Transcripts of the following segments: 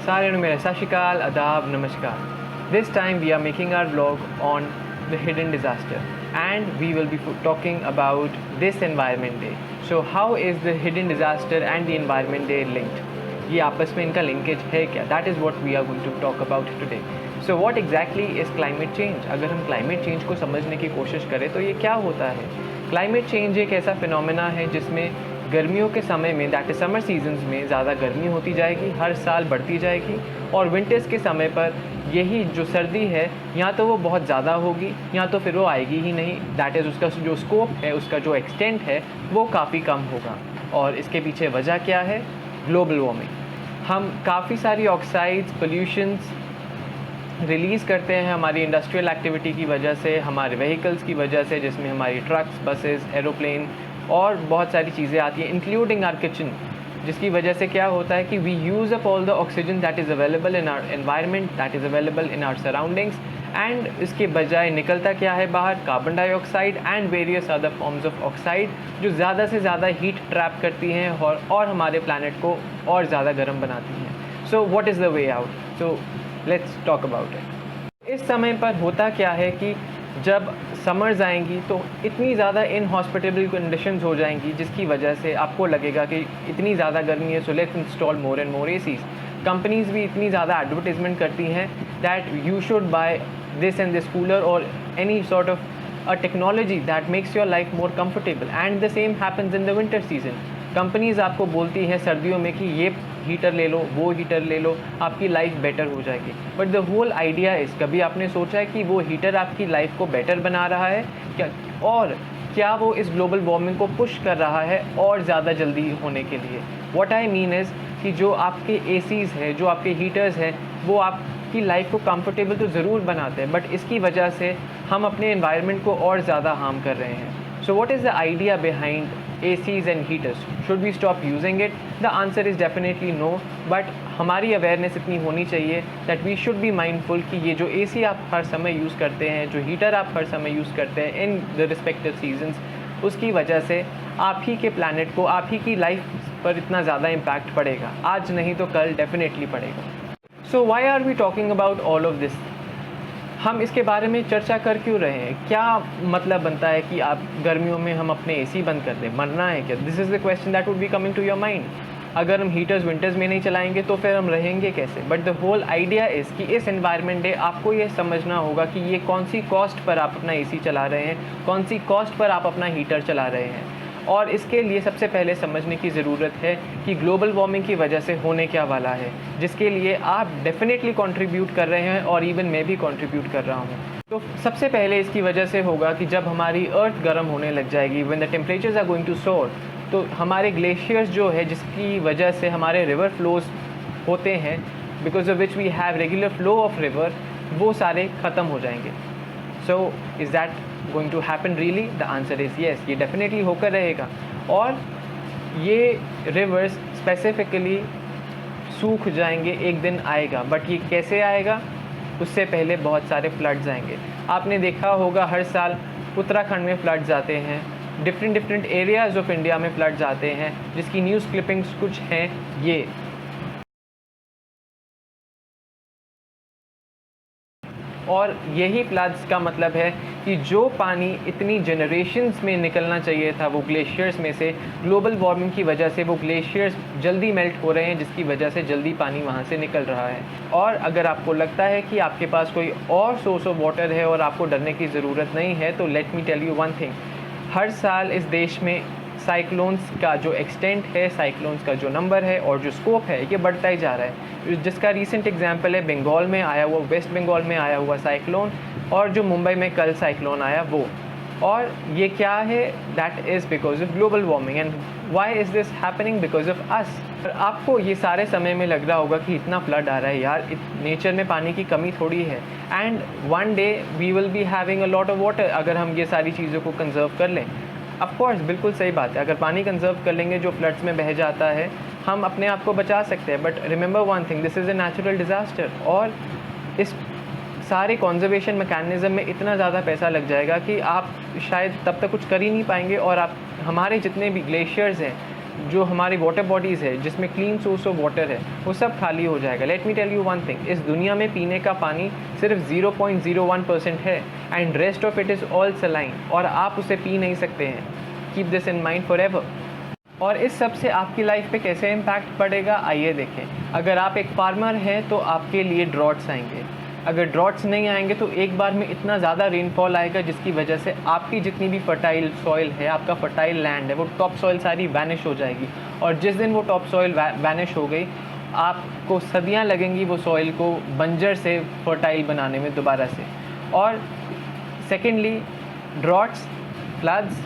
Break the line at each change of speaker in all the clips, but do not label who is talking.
सारे मेरा सत श्री अकाल, आदाब, नमस्कार. This time we are making our vlog on the hidden disaster and we will be talking about this environment day. So how is the hidden disaster and the environment day linked? ये आपस में इनका linkage है क्या? That is what we are going to talk about today. So what exactly is climate change? अगर हम climate change को समझने की कोशिश करें तो ये क्या होता है? Climate change एक ऐसा फिनोमेना है जिसमें गर्मियों के समय में, दैट इज समर सीजन्स में, ज़्यादा गर्मी होती जाएगी, हर साल बढ़ती जाएगी, और विंटर्स के समय पर यही जो सर्दी है या तो वो बहुत ज़्यादा होगी या तो फिर वो आएगी ही नहीं. दैट इज़ उसका जो स्कोप है, उसका जो एक्सटेंट है वो काफ़ी कम होगा. और इसके पीछे वजह क्या है? Global warming. हम काफ़ी सारी ऑक्साइड्स, पोल्यूशंस रिलीज़ करते हैं हमारी इंडस्ट्रियल एक्टिविटी की वजह से, हमारे व्हीकल्स की वजह से, जिसमें हमारी ट्रक्स, बसेस, एरोप्लेन और बहुत सारी चीज़ें आती हैं, इंक्लूडिंग आवर किचन, जिसकी वजह से क्या होता है कि we use up all the oxygen that is available in our environment, that is available in our surroundings, and इसके बजाय निकलता क्या है बाहर? Carbon dioxide and various other forms of oxide, जो ज़्यादा से ज़्यादा हीट ट्रैप करती हैं और हमारे प्लानट को और ज़्यादा गर्म बनाती हैं. So what is the way out? So let's talk about it. इस समय पर होता क्या है कि जब समर्स आएंगी तो इतनी ज़्यादा इनहॉस्पिटेबल कंडीशंस हो जाएंगी, जिसकी वजह से आपको लगेगा कि इतनी ज़्यादा गर्मी है, so let's install more and more ACs. Companies भी इतनी ज़्यादा एडवर्टीजमेंट करती हैं that you should buy this and this cooler और any sort of a technology that makes your life more comfortable. And the same happens in the winter season. Companies आपको बोलती हैं सर्दियों में कि ये हीटर ले लो, वो हीटर ले लो, आपकी लाइफ बेटर हो जाएगी. But the whole idea is, कभी आपने सोचा है कि वो हीटर आपकी लाइफ को बेटर बना रहा है क्या? और क्या वो इस ग्लोबल वार्मिंग को पुश कर रहा है और ज़्यादा जल्दी होने के लिए? व्हाट आई मीन इज़ कि जो आपके एसीज़ हैं, जो आपके हीटर्स हैं, वो आपकी लाइफ को कंफर्टेबल तो ज़रूर बनाते हैं, बट इसकी वजह से हम अपने एनवायरनमेंट को और ज़्यादा हार्म कर रहे हैं. So what is the idea behind ACs and heaters? Should we stop using it? The answer is definitely no. But हमारी awareness इतनी होनी चाहिए that we should be mindful कि ये जो AC आप हर समय यूज़ करते हैं, जो हीटर आप हर समय यूज़ करते हैं in the respective seasons, उसकी वजह से आप ही के planet को, आप ही की लाइफ पर इतना ज़्यादा impact पड़ेगा. आज नहीं तो कल definitely पड़ेगा. So why are we talking about all of this? हम इसके बारे में चर्चा कर क्यों रहे हैं? क्या मतलब बनता है कि आप गर्मियों में हम अपने एसी बंद कर दें? मरना है क्या? This is the question that would be coming to your mind. अगर हम हीटर्स विंटर्स में नहीं चलाएंगे तो फिर हम रहेंगे कैसे? But the whole idea is कि इस एनवायरनमेंट डे आपको ये समझना होगा कि ये कौन सी कॉस्ट पर आप अपना एसी चला रहे हैं, कौन सी कॉस्ट पर आप अपना हीटर चला रहे हैं. और इसके लिए सबसे पहले समझने की ज़रूरत है कि ग्लोबल वार्मिंग की वजह से होने क्या वाला है, जिसके लिए आप डेफिनेटली कंट्रीब्यूट कर रहे हैं और इवन मैं भी कंट्रीब्यूट कर रहा हूँ. तो सबसे पहले इसकी वजह से होगा कि जब हमारी अर्थ गर्म होने लग जाएगी, when the temperatures are going to soar, तो हमारे ग्लेशियर्स जो है, जिसकी वजह से हमारे रिवर फ्लोज होते हैं, because of which we have regular flow of river, वो सारे ख़त्म हो जाएंगे. So is that going to happen really? The answer is yes. ये definitely होकर रहेगा. और ये rivers specifically सूख जाएंगे, एक दिन आएगा. बट ये कैसे आएगा? उससे पहले बहुत सारे फ्लड्स आएंगे. आपने देखा होगा हर साल उत्तराखंड में फ्लड्स आते हैं, डिफरेंट एरियाज़ ऑफ इंडिया में फ्लड्स आते हैं, जिसकी न्यूज़ क्लिपिंग्स कुछ हैं ये. और यही फ्लड्स का मतलब है कि जो पानी इतनी जनरेशन्स में निकलना चाहिए था वो ग्लेशियर्स में से, ग्लोबल वार्मिंग की वजह से वो ग्लेशियर्स जल्दी मेल्ट हो रहे हैं, जिसकी वजह से जल्दी पानी वहाँ से निकल रहा है. और अगर आपको लगता है कि आपके पास कोई और सोर्स ऑफ वाटर है और आपको डरने की ज़रूरत नहीं है, तो let me tell you one thing. हर साल इस देश में साइक्लोन्स का जो एक्सटेंट है, साइक्लोन्स का जो नंबर है और जो स्कोप है, ये बढ़ता ही जा रहा है. जिसका रीसेंट एग्जांपल है बंगाल में आया हुआ, वेस्ट बंगाल में आया हुआ साइक्लोन, और जो मुंबई में कल साइक्लोन आया वो. और ये क्या है? That is because of global warming. And why is this happening? Because of us. आपको ये सारे समय में लग रहा होगा कि इतना फ्लड आ रहा है यार, नेचर में पानी की कमी थोड़ी है, and one day we will be having a lot of water अगर हम ये सारी चीज़ों को कंजर्व कर लें. ऑफ कोर्स बिल्कुल सही बात है, अगर पानी कंजर्व कर लेंगे जो फ्लड्स में बह जाता है, हम अपने आप को बचा सकते हैं. But remember one thing, this is a natural disaster. और इस सारे कॉन्जर्वेशन मैकेनिज़्म में इतना ज़्यादा पैसा लग जाएगा कि आप शायद तब तक कुछ कर ही नहीं पाएंगे, और आप हमारे जितने भी ग्लेशियर्स हैं जो हमारी वाटर बॉडीज़ है जिसमें क्लीन सोर्स ऑफ वाटर है वो सब खाली हो जाएगा। Let me tell you one thing, इस दुनिया में पीने का पानी सिर्फ 0.01% है and rest of it is all saline, और आप उसे पी नहीं सकते हैं। Keep this in mind forever. और इस सब से आपकी लाइफ पे कैसे इम्पैक्ट पड़ेगा आइए देखें। अगर आप एक फार्मर हैं तो आपके लिए ड्रॉट्स आएंगे। अगर ड्रॉट्स नहीं आएंगे तो एक बार में इतना ज़्यादा रेनफॉल आएगा जिसकी वजह से आपकी जितनी भी फर्टाइल सॉइल है, आपका फर्टाइल लैंड है, वो टॉप सॉइल सारी वैनिश हो जाएगी। और जिस दिन वो टॉप सॉइल वैनिश हो गई, आपको सदियां लगेंगी वो सॉइल को बंजर से फर्टाइल बनाने में दोबारा से। और सेकेंडली ड्रॉट्स, फ्लड्स,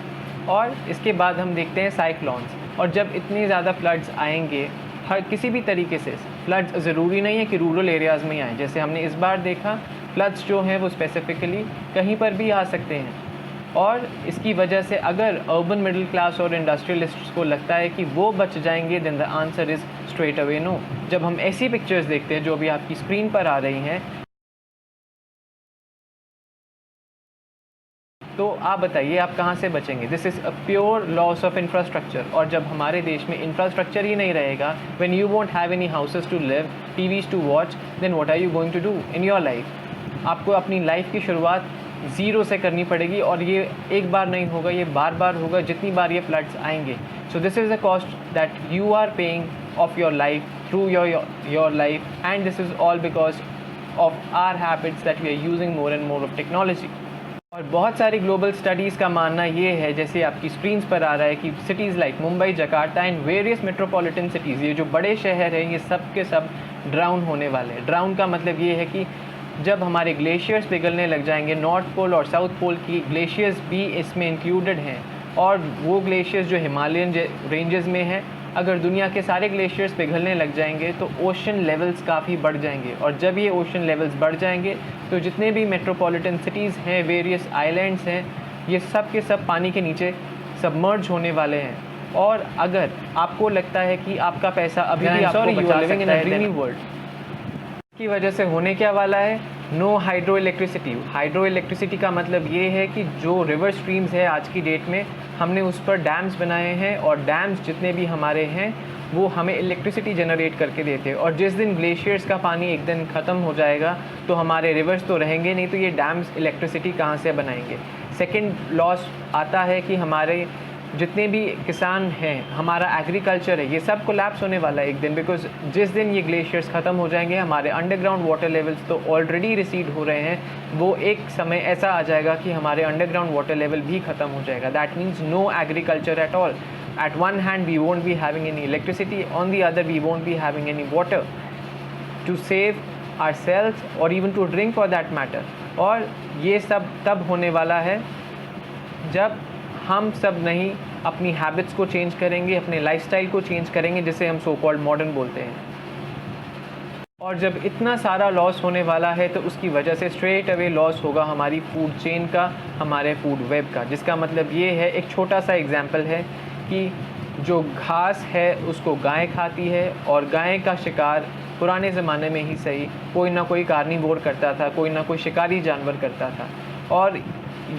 और इसके बाद हम देखते हैं साइक्लोन्स। और जब इतने ज़्यादा फ्लड्स आएंगे, हर किसी भी तरीके से फ्लड्स ज़रूरी नहीं है कि रूरल एरियाज़ में ही आए, जैसे हमने इस बार देखा फ्लड्स जो हैं वो स्पेसिफ़िकली कहीं पर भी आ सकते हैं। और इसकी वजह से अगर अर्बन मिडिल क्लास और इंडस्ट्रियलिस्ट्स को लगता है कि वो बच जाएंगे, then the answer is straight away no. जब हम ऐसी पिक्चर्स देखते हैं जो अभी आपकी स्क्रीन पर आ रही हैं, तो आप बताइए आप कहाँ से बचेंगे। This is a pure loss of infrastructure. और जब हमारे देश में इंफ्रास्ट्रक्चर ही नहीं रहेगा, when you won't have any houses to live, TVs to watch, then what are you going to do in your life. आपको अपनी लाइफ की शुरुआत ज़ीरो से करनी पड़ेगी, और ये एक बार नहीं होगा, ये बार बार होगा जितनी बार ये फ्लड्स आएंगे। So this is a cost that you are paying of your life through your life, and this is all because of our habits that we are using more and more of technology. और बहुत सारी global studies का मानना ये है, जैसे आपकी screens पर आ रहा है, कि cities like Mumbai, Jakarta and various metropolitan cities, ये जो बड़े शहर हैं, ये सब के सब ड्राउन होने वाले हैं। ड्राउन का मतलब ये है कि जब हमारे ग्लेशियर्स पिघलने लग जाएंगे, नॉर्थ पोल और साउथ पोल की ग्लेशियर्स भी इसमें इंक्लूडेड हैं, और वो ग्लेशियर्स जो हिमालयन रेंजेस में हैं, अगर दुनिया के सारे ग्लेशियर्स पिघलने लग जाएंगे तो ओशन लेवल्स काफ़ी बढ़ जाएंगे। और जब ये ओशन लेवल्स बढ़ जाएंगे तो जितने भी मेट्रोपॉलिटन सिटीज़ हैं, वेरियस आइलैंड्स हैं, ये सब के सब पानी के नीचे सबमर्ज होने वाले हैं। और अगर आपको लगता है कि आपका पैसा अभी भी आपको बचा सकता है ड्रीमी वर्ल्ड, की वजह से होने क्या वाला है, no hydroelectricity. Hydroelectricity का मतलब ये है कि जो रिवर स्ट्रीम्स है आज की डेट में, हमने उस पर डैम्स बनाए हैं, और डैम्स जितने भी हमारे हैं वो हमें इलेक्ट्रिसिटी जनरेट करके देते हैं। और जिस दिन ग्लेशियर्स का पानी एक दिन ख़त्म हो जाएगा तो हमारे रिवर्स तो रहेंगे नहीं, तो ये डैम्स इलेक्ट्रिसिटी कहाँ से बनाएंगे। सेकेंड लॉस आता है कि हमारे जितने भी किसान हैं, हमारा एग्रीकल्चर है, ये सब कोलैप्स होने वाला है एक दिन, बिकॉज जिस दिन ये ग्लेशियर्स ख़त्म हो जाएंगे, हमारे अंडरग्राउंड वाटर लेवल्स तो ऑलरेडी रिसीड हो रहे हैं, वो एक समय ऐसा आ जाएगा कि हमारे अंडरग्राउंड वाटर लेवल भी ख़त्म हो जाएगा। That means no agriculture at all. At one hand we won't be having any electricity, on the other we won't be having any water to save ourselves or even to drink for that matter। और ये सब तब होने वाला है जब हम सब नहीं अपनी हैबिट्स को चेंज करेंगे, अपने लाइफस्टाइल को चेंज करेंगे, जिसे हम सो कॉल्ड मॉडर्न बोलते हैं। और जब इतना सारा लॉस होने वाला है तो उसकी वजह से स्ट्रेट अवे लॉस होगा हमारी फूड चेन का, हमारे फूड वेब का। जिसका मतलब ये है, एक छोटा सा एग्जांपल है कि जो घास है उसको गाय खाती है, और गाय का शिकार पुराने ज़माने में ही सही कोई ना कोई कार्निवोर करता था, कोई ना कोई शिकारी जानवर करता था। और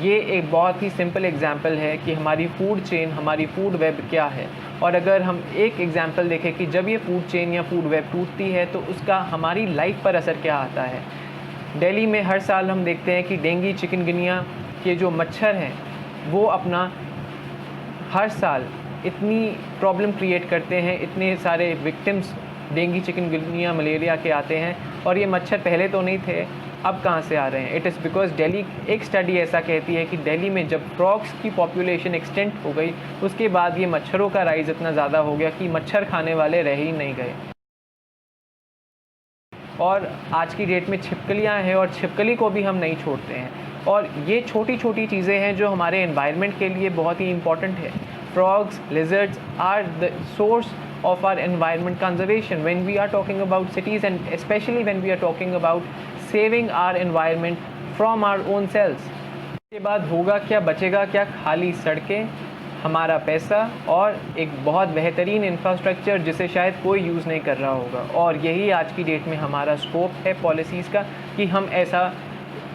ये एक बहुत ही सिंपल एग्जांपल है कि हमारी फूड चेन, हमारी फूड वेब क्या है। और अगर हम एक एग्जांपल देखें कि जब ये फूड चेन या फूड वेब टूटती है तो उसका हमारी लाइफ पर असर क्या आता है। दिल्ली में हर साल हम देखते हैं कि डेंगू चिकनगुनिया के जो मच्छर हैं वो अपना हर साल इतनी प्रॉब्लम क्रिएट करते हैं, इतने सारे विक्टिम्स डेंगू चिकनगुनिया मलेरिया के आते हैं, और ये मच्छर पहले तो नहीं थे, अब कहाँ से आ रहे हैं। इट इज़ बिकॉज दिल्ली, एक स्टडी ऐसा कहती है कि दिल्ली में जब फ्रॉग्स की पॉपुलेशन एक्सटेंट हो गई, उसके बाद ये मच्छरों का राइज इतना ज़्यादा हो गया कि मच्छर खाने वाले रह ही नहीं गए। और आज की डेट में छिपकलियाँ हैं, और छिपकली को भी हम नहीं छोड़ते हैं। और ये छोटी छोटी चीज़ें हैं जो हमारे एनवायरनमेंट के लिए बहुत ही इंपॉर्टेंट है। Frogs, lizards are the source of our environment conservation when we are talking about cities, and especially when we are talking about saving our environment from our own selves। इसके बाद होगा क्या, बचेगा क्या, खाली सड़कें, हमारा पैसा और एक बहुत बेहतरीन इंफ्रास्ट्रक्चर जिसे शायद कोई यूज़ नहीं कर रहा होगा। और यही आज की डेट में हमारा स्कोप है पॉलिसीज़ का कि हम ऐसा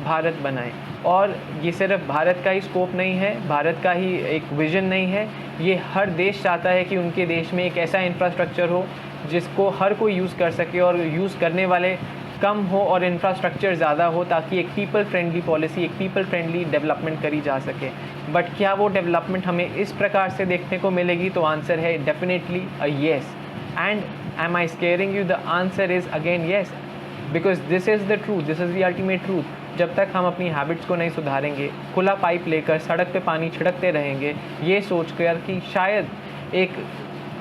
भारत बनाएं। और ये सिर्फ भारत का ही स्कोप नहीं है, भारत का ही एक विज़न नहीं है, ये हर देश चाहता है कि उनके देश में एक ऐसा इंफ्रास्ट्रक्चर हो जिसको हर कोई यूज़ कर सके और यूज़ करने वाले कम हो और इंफ्रास्ट्रक्चर ज़्यादा हो, ताकि एक पीपल फ्रेंडली पॉलिसी, एक पीपल फ्रेंडली डेवलपमेंट करी जा सके। बट क्या वो डेवलपमेंट हमें इस प्रकार से देखने को मिलेगी? तो आंसर है definitely a yes. And am I scaring you? The answer is again yes, because this is the truth, this is the ultimate truth. जब तक हम अपनी हैबिट्स को नहीं सुधारेंगे, खुला पाइप लेकर सड़क पे पानी छिड़कते रहेंगे ये सोच कर कि शायद एक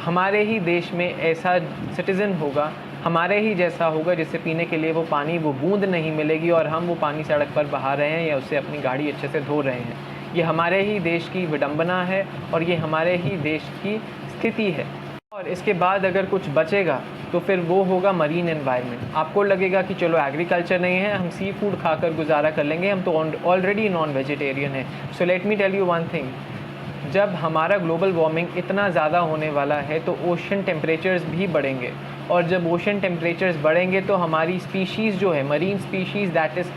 हमारे ही देश में ऐसा सिटीज़न होगा, हमारे ही जैसा होगा, जिससे पीने के लिए वो पानी, वो बूंद नहीं मिलेगी और हम वो पानी सड़क पर बहा रहे हैं या उससे अपनी गाड़ी अच्छे से धो रहे हैं। ये हमारे ही देश की विडंबना है और ये हमारे ही देश की स्थिति है। और इसके बाद अगर कुछ बचेगा तो फिर वो होगा मरीन एनवायरनमेंट। आपको लगेगा कि चलो एग्रीकल्चर नहीं है, हम सी फूड खाकर गुजारा कर लेंगे, हम तो ऑलरेडी नॉन वेजिटेरियन है। So let me tell you one thing, जब हमारा ग्लोबल वार्मिंग इतना ज़्यादा होने वाला है तो ओशन टेम्परेचर्स भी बढ़ेंगे, और जब ओशन टेम्परेचर्स बढ़ेंगे तो हमारी स्पीशीज़ जो है, मरीन स्पीशीज़, दैट इज़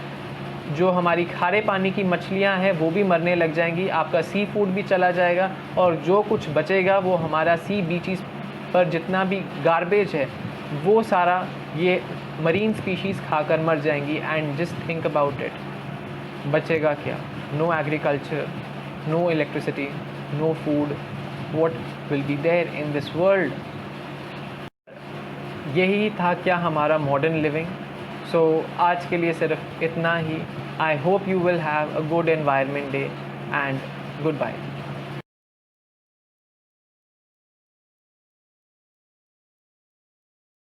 जो हमारी खारे पानी की मछलियां हैं, वो भी मरने लग जाएंगी, आपका सी फूड भी चला जाएगा, और जो कुछ बचेगा वो हमारा सी बीचेस पर जितना भी गार्बेज है वो सारा ये मरीन स्पीशीज़ खाकर मर जाएंगी। And just think about it, बचेगा क्या? No agriculture, no electricity, no food, what will be there in this world? यही था क्या हमारा मॉडर्न लिविंग? सो आज के लिए सिर्फ इतना ही। I hope you will have a good environment day and good bye.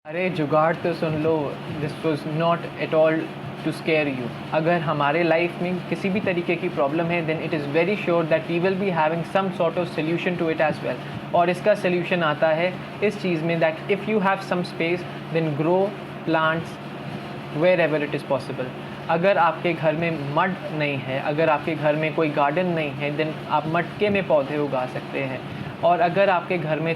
अरे जुगाड़ तो सुन लो, this was not at all to scare you. अगर हमारे लाइफ में किसी भी तरीके की प्रॉब्लम है, then it is very sure that we will be having some sort of solution to it as well. और इसका सोल्यूशन आता है इस चीज़ में that if you have some space then grow plants wherever it is possible. अगर आपके घर में मड नहीं है, अगर आपके घर में कोई गार्डन नहीं है, देन आप मटके में पौधे उगा सकते हैं। और अगर आपके घर में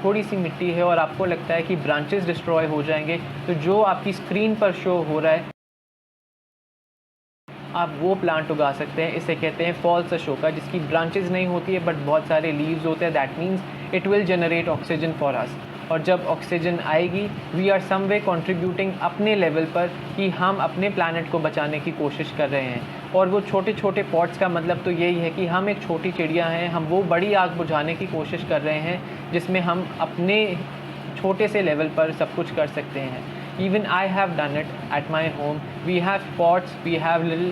थोड़ी सी मिट्टी है और आपको लगता है कि ब्रांचेस डिस्ट्रॉय हो जाएंगे, तो जो आपकी स्क्रीन पर शो हो रहा है आप वो प्लांट उगा सकते हैं। इसे कहते हैं फॉल्स अशोका, जिसकी ब्रांचेस नहीं होती है बट बहुत सारे लीव्स होते हैं। That means it will generate oxygen for us. और जब ऑक्सीजन आएगी, we are some way contributing अपने लेवल पर कि हम अपने प्लानट को बचाने की कोशिश कर रहे हैं। और वो छोटे छोटे पॉट्स का मतलब तो यही है कि हम एक छोटी चिड़िया हैं, हम वो बड़ी आग बुझाने की कोशिश कर रहे हैं जिसमें हम अपने छोटे से लेवल पर सब कुछ कर सकते हैं। Even I have done it at my home. We have pots, we have little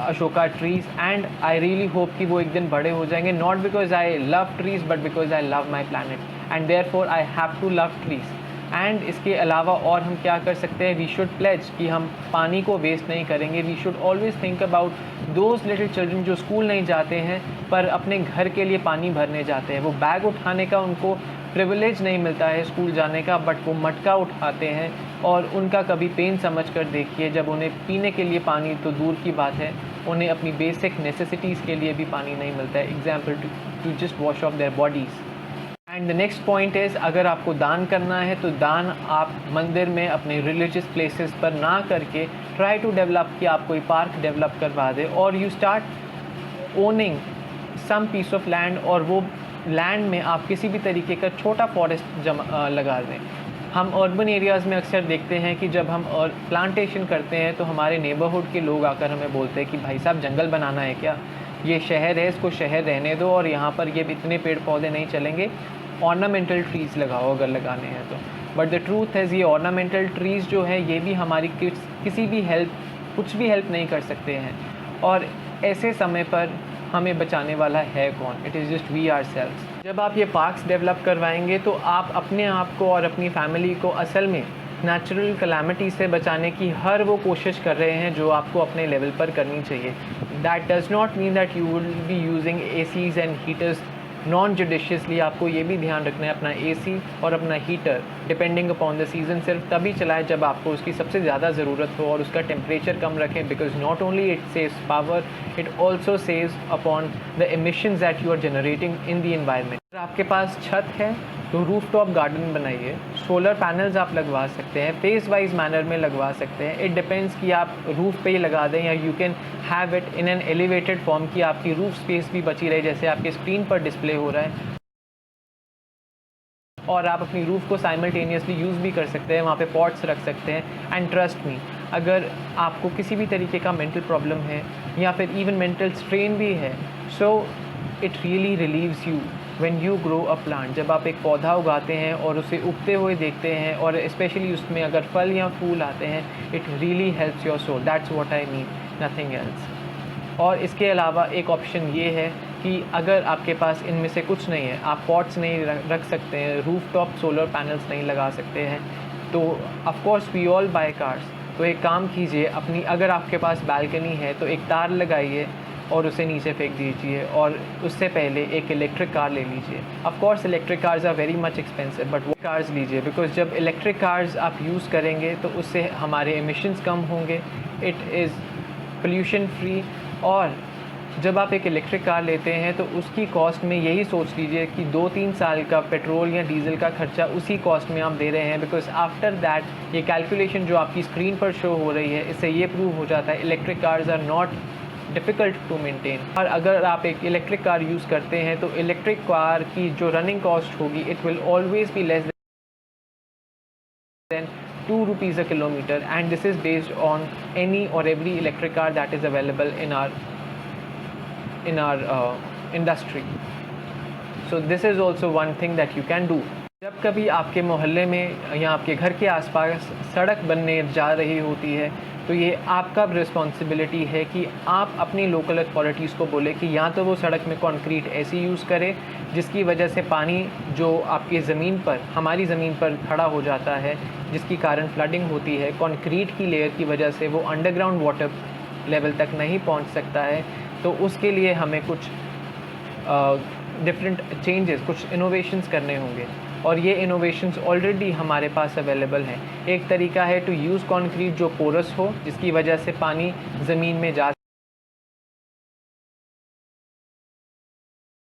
Ashoka trees, and I really hope कि वो एक दिन बड़े हो जाएंगे, not because I love trees but because I love my planet, and therefore I have to love trees. And इसके अलावा और हम क्या कर सकते हैं? वी शुड प्लेज कि हम पानी को वेस्ट नहीं करेंगे। We should always think about those little children जो स्कूल नहीं जाते हैं पर अपने घर के लिए पानी भरने जाते हैं। वो बैग उठाने का उनको प्रिविलेज नहीं मिलता है स्कूल जाने का, बट वो मटका उठाते हैं और उनका कभी पेन समझ कर देखिए, जब उन्हें पीने के लिए पानी तो दूर की बात है, उन्हें अपनी बेसिक नेसेसिटीज़ के लिए भी पानी नहीं मिलता है। Example to just wash off their bodies. And the next point is, अगर आपको दान करना है तो दान आप मंदिर में अपने रिलीजियस प्लेसेस पर ना करके ट्राई टू डेवलप कि आप कोई पार्क डेवलप करवा दे, और you start owning some piece of land, और वो लैंड में आप किसी भी तरीके का छोटा फॉरेस्ट लगा दें। हम अर्बन एरियाज़ में अक्सर देखते हैं कि जब हम प्लांटेशन करते हैं तो हमारे नेबरहुड के लोग आकर हमें बोलते हैं कि भाई साहब जंगल बनाना है क्या? ये शहर है, इसको शहर रहने दो और यहाँ पर ये इतने पेड़ पौधे नहीं चलेंगे, ऑर्नामेंटल ट्रीज़ लगाओ अगर लगाने हैं तो। बट द ट्रूथ है ये ऑर्नामेंटल ट्रीज़ जो है ये भी हमारी किसी भी कुछ भी हेल्प नहीं कर सकते हैं। और ऐसे समय पर हमें बचाने वाला है कौन? It is just we ourselves. जब आप ये पार्क्स डेवलप करवाएंगे तो आप अपने आप को और अपनी फैमिली को असल में नेचुरल कैलामिटी से बचाने की हर वो कोशिश कर रहे हैं जो आपको अपने लेवल पर करनी चाहिए। That does not mean that you will be using ACs and heaters non judiciously. आपको ये भी ध्यान रखना है अपना AC और अपना heater depending upon the season सिर्फ तभी चलाएं जब आपको उसकी सबसे ज़्यादा ज़रूरत हो, और उसका टेम्परेचर कम रखें, because not only it saves power, it also saves upon the emissions that you are generating in the environment. अगर आपके पास छत है तो रूफटॉप गार्डन बनाइए। सोलर पैनल्स आप लगवा सकते हैं, फेज वाइज मैनर में लगवा सकते हैं। इट डिपेंड्स कि आप रूफ पे ही लगा दें या you can have it in an elevated form कि आपकी रूफ स्पेस भी बची रहे, जैसे आपके स्क्रीन पर डिस्प्ले हो रहा है, और आप अपनी रूफ़ को साइमल्टेनियसली यूज़ भी कर सकते हैं, वहाँ पे पॉट्स रख सकते हैं। एंड ट्रस्ट मी, अगर आपको किसी भी तरीके का मेंटल प्रॉब्लम है या फिर इवन मेंटल स्ट्रेन भी है, so it really relieves you when you grow a plant. जब आप एक पौधा उगाते हैं और उसे उगते हुए देखते हैं, और स्पेशली उसमें अगर फल या फूल आते हैं, it really helps your soul. That's what I mean, nothing else. और इसके अलावा एक ऑप्शन ये है कि अगर आपके पास इनमें से कुछ नहीं है, आप पॉट्स नहीं रख सकते हैं, रूफटॉप सोलर पैनल्स नहीं लगा सकते हैं, तो of course we all buy cars. तो एक काम कीजिए, अपनी अगर आपके पास बालकनी है तो एक तार लगाइए और उसे नीचे फेंक दीजिए, और उससे पहले एक इलेक्ट्रिक कार ले लीजिए। Of course electric cars are very much expensive, but वो कार्स लीजिए, बिकॉज जब इलेक्ट्रिक कार्स आप यूज़ करेंगे तो उससे हमारे एमिशंस कम होंगे, इट इज़ पोल्यूशन फ्री। और जब आप एक इलेक्ट्रिक कार लेते हैं तो उसकी कॉस्ट में यही सोच लीजिए कि 2-3 साल का पेट्रोल या डीजल का खर्चा उसी कॉस्ट में आप दे रहे हैं, बिकॉज आफ्टर दैट ये कैलकुलेशन जो आपकी स्क्रीन पर शो हो रही है, इससे ये प्रूव हो जाता है electric cars are not difficult to maintain. और अगर आप एक इलेक्ट्रिक कार यूज़ करते हैं तो इलेक्ट्रिक कार की जो रनिंग कॉस्ट होगी, it will always be less than 2 rupees a kilometer, and this is based on any or every electric car that is available in our industry. So this is also one thing that you can do. जब कभी आपके मोहल्ले में या आपके घर के आसपास सड़क बनने जा रही होती है, तो ये आपका रिस्पॉन्सिबिलिटी है कि आप अपनी लोकल अथॉरिटीज़ को बोले कि या तो वो सड़क में कंक्रीट ऐसी यूज़ करें जिसकी वजह से पानी जो आपकी ज़मीन पर, हमारी ज़मीन पर खड़ा हो जाता है, जिसकी कारण फ्लडिंग होती है, कंक्रीट की लेयर की वजह से वो अंडरग्राउंड वाटर लेवल तक नहीं पहुंच सकता है। तो उसके लिए हमें कुछ डिफरेंट चेंजेस, कुछ इनोवेशंस करने होंगे, और ये इनोवेशंस ऑलरेडी हमारे पास अवेलेबल हैं। एक तरीका है टू यूज़ कंक्रीट जो पोरस हो, जिसकी वजह से पानी ज़मीन में जा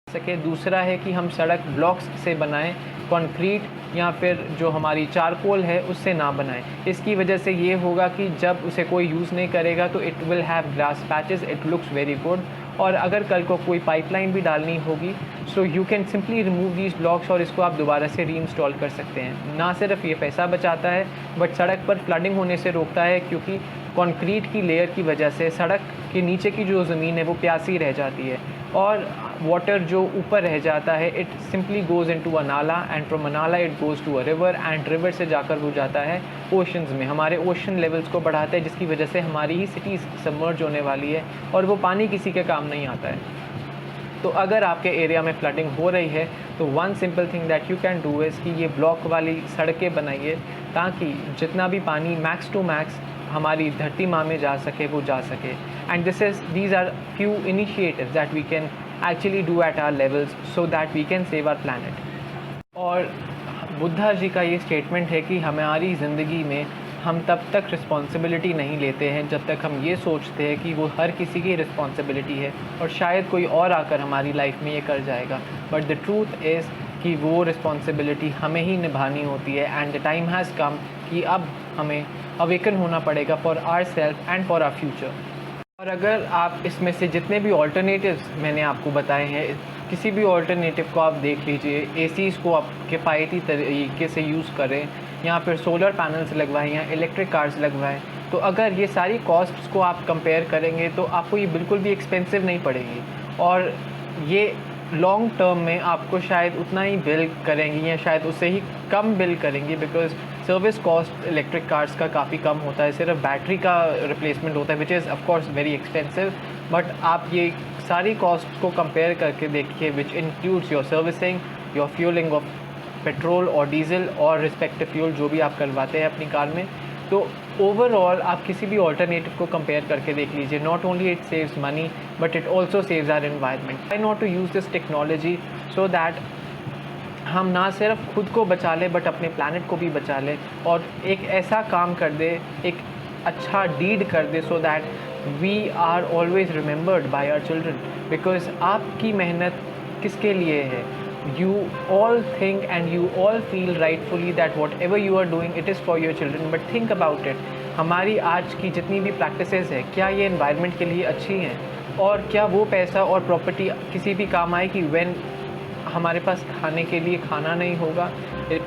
सके। दूसरा है कि हम सड़क ब्लॉक्स से बनाएं, कंक्रीट या फिर जो हमारी चारकोल है उससे ना बनाएं। इसकी वजह से ये होगा कि जब उसे कोई यूज़ नहीं करेगा तो it will have grass patches, it looks very good. और अगर कल को कोई पाइपलाइन भी डालनी होगी, so you can simply remove these blocks और इसको आप दोबारा से रीइंस्टॉल कर सकते हैं। ना सिर्फ ये पैसा बचाता है, बट सड़क पर फ्लडिंग होने से रोकता है, क्योंकि कंक्रीट की लेयर की वजह से सड़क के नीचे की जो ज़मीन है वो प्यासी रह जाती है, और वाटर जो ऊपर रह जाता है it simply goes into a nala, and from a nala it goes to a river, and river से जाकर हो जाता है ओशंस में, हमारे ओशन लेवल्स को बढ़ाता है, जिसकी वजह से हमारी ही सिटीज़ सबमर्ज होने वाली है, और वो पानी किसी के काम नहीं आता है। तो अगर आपके एरिया में फ्लडिंग हो रही है तो one simple thing that you can do is कि ये ब्लॉक वाली सड़कें बनाइए, ताकि जितना भी पानी मैक्स टू मैक्स हमारी धरती माँ में जा सके वो जा सके। And these are few initiatives that we can actually do at our levels so that we can save our planet. और बुद्धा जी का ये स्टेटमेंट है कि हमारी ज़िंदगी में हम तब तक रिस्पॉन्सिबिलिटी नहीं लेते हैं जब तक हम ये सोचते हैं कि वो हर किसी की रिस्पॉन्सिबिलिटी है और शायद कोई और आकर हमारी लाइफ में ये कर जाएगा। बट द ट्रूथ इज़ कि वो रिस्पॉन्सिबिलिटी हमें ही निभानी होती है, and the time has come कि अब हमें अवेकन होना पड़ेगा for our self and for our future. और अगर आप इसमें से जितने भी ऑल्टरनेटिव्स मैंने आपको बताए हैं, किसी भी ऑल्टरनेटिव को आप देख लीजिए, एसीज़ को आप किफ़ायती तरीके से यूज़ करें, या फिर सोलर पैनल्स लगवाएं या इलेक्ट्रिक कार्स लगवाएं, तो अगर ये सारी कॉस्ट्स को आप कंपेयर करेंगे तो आपको ये बिल्कुल भी एक्सपेंसिव नहीं पड़ेगी, और ये लॉन्ग टर्म में आपको शायद उतना ही बिल करेंगी या शायद उससे ही कम बिल करेंगी, because service cost electric cars का काफ़ी कम होता है, सिर्फ बैटरी का रिप्लेसमेंट होता है, which is of course very expensive. But आप ये सारी कॉस्ट को कंपेयर करके देखिए, which includes your servicing, your fuelling of petrol और डीजल और रिस्पेक्टिव फ्यूल जो भी आप करवाते हैं अपनी कार में। तो ओवरऑल आप किसी भी ऑल्टरनेटिव को कंपेयर करके देख लीजिए, not only it saves money but it also saves our environment. Try not to use this technology so that हम ना सिर्फ खुद को बचा लें बट अपने प्लानट को भी बचा लें, और एक ऐसा काम कर दे, एक अच्छा डीड कर दे, so that we are always remembered by our children. Because आपकी मेहनत किसके लिए है? you all think and you all feel rightfully that whatever you are doing it is for your children, but think about it, हमारी आज की जितनी भी प्रैक्टिसेस है क्या ये एनवायरनमेंट के लिए अच्छी हैं, और क्या वो पैसा और प्रॉपर्टी किसी भी काम आएगी व्हेन हमारे पास खाने के लिए खाना नहीं होगा,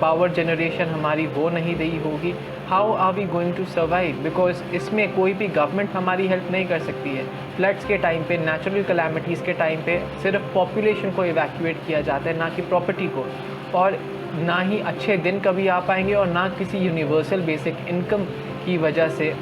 पावर जनरेशन हमारी वो नहीं रही होगी, how are we going to survive? Because इसमें कोई भी गवर्नमेंट हमारी हेल्प नहीं कर सकती है। फ्लड्स के टाइम पे, नेचुरल कैलामिटीज़ के टाइम पे सिर्फ पॉपुलेशन को इवैक्यूएट किया जाता है, ना कि प्रॉपर्टी को, और ना ही अच्छे दिन कभी आ पाएंगे और ना किसी यूनिवर्सल बेसिक इनकम की वजह से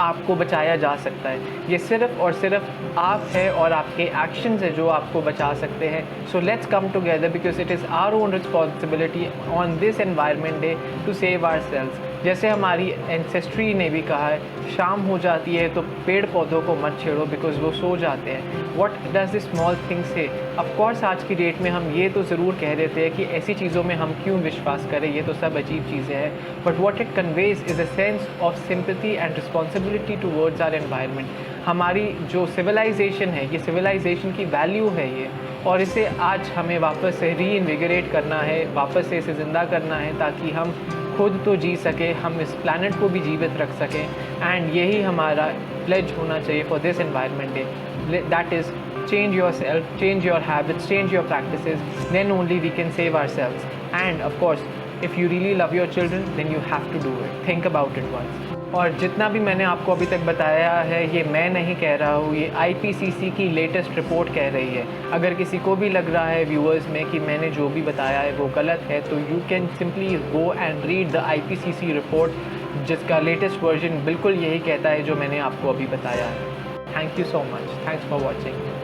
आपको बचाया जा सकता है। ये सिर्फ और सिर्फ आप है और आपके एक्शंस है जो आपको बचा सकते हैं। So let's come together because it is our own responsibility on this environment day to save ourselves. जैसे हमारी एंसेस्ट्री ने भी कहा है, शाम हो जाती है तो पेड़ पौधों को मत छेड़ो बिकॉज वो सो जाते हैं। What does this small thing से? ऑफकोर्स आज की डेट में हम ये तो ज़रूर कह देते हैं कि ऐसी चीज़ों में हम क्यों विश्वास करें, ये तो सब अजीब चीज़ें हैं, but what it conveys is a sense of sympathy and responsibility towards our environment. हमारी जो सिविलाइजेशन है, ये सिविलाइजेशन की वैल्यू है ये, और इसे आज हमें वापस से रीइन्विगरेट करना है, वापस से इसे ज़िंदा करना है ताकि हम खुद तो जी सके, हम इस प्लैनेट को भी जीवित रख सकें। एंड यही हमारा प्लेज होना चाहिए for this environment day, that is change yourself, change your habits, change your practices, then only we can save ourselves. And of course, if you really love your children, then you have to do it. Think about it once. और जितना भी मैंने आपको अभी तक बताया है ये मैं नहीं कह रहा हूँ, ये IPCC की लेटेस्ट रिपोर्ट कह रही है। अगर किसी को भी लग रहा है व्यूअर्स में कि मैंने जो भी बताया है वो गलत है, तो you can simply go and read the IPCC report, जिसका लेटेस्ट वर्जन बिल्कुल यही कहता है जो मैंने आपको अभी बताया है। Thank you so much, thanks for watching.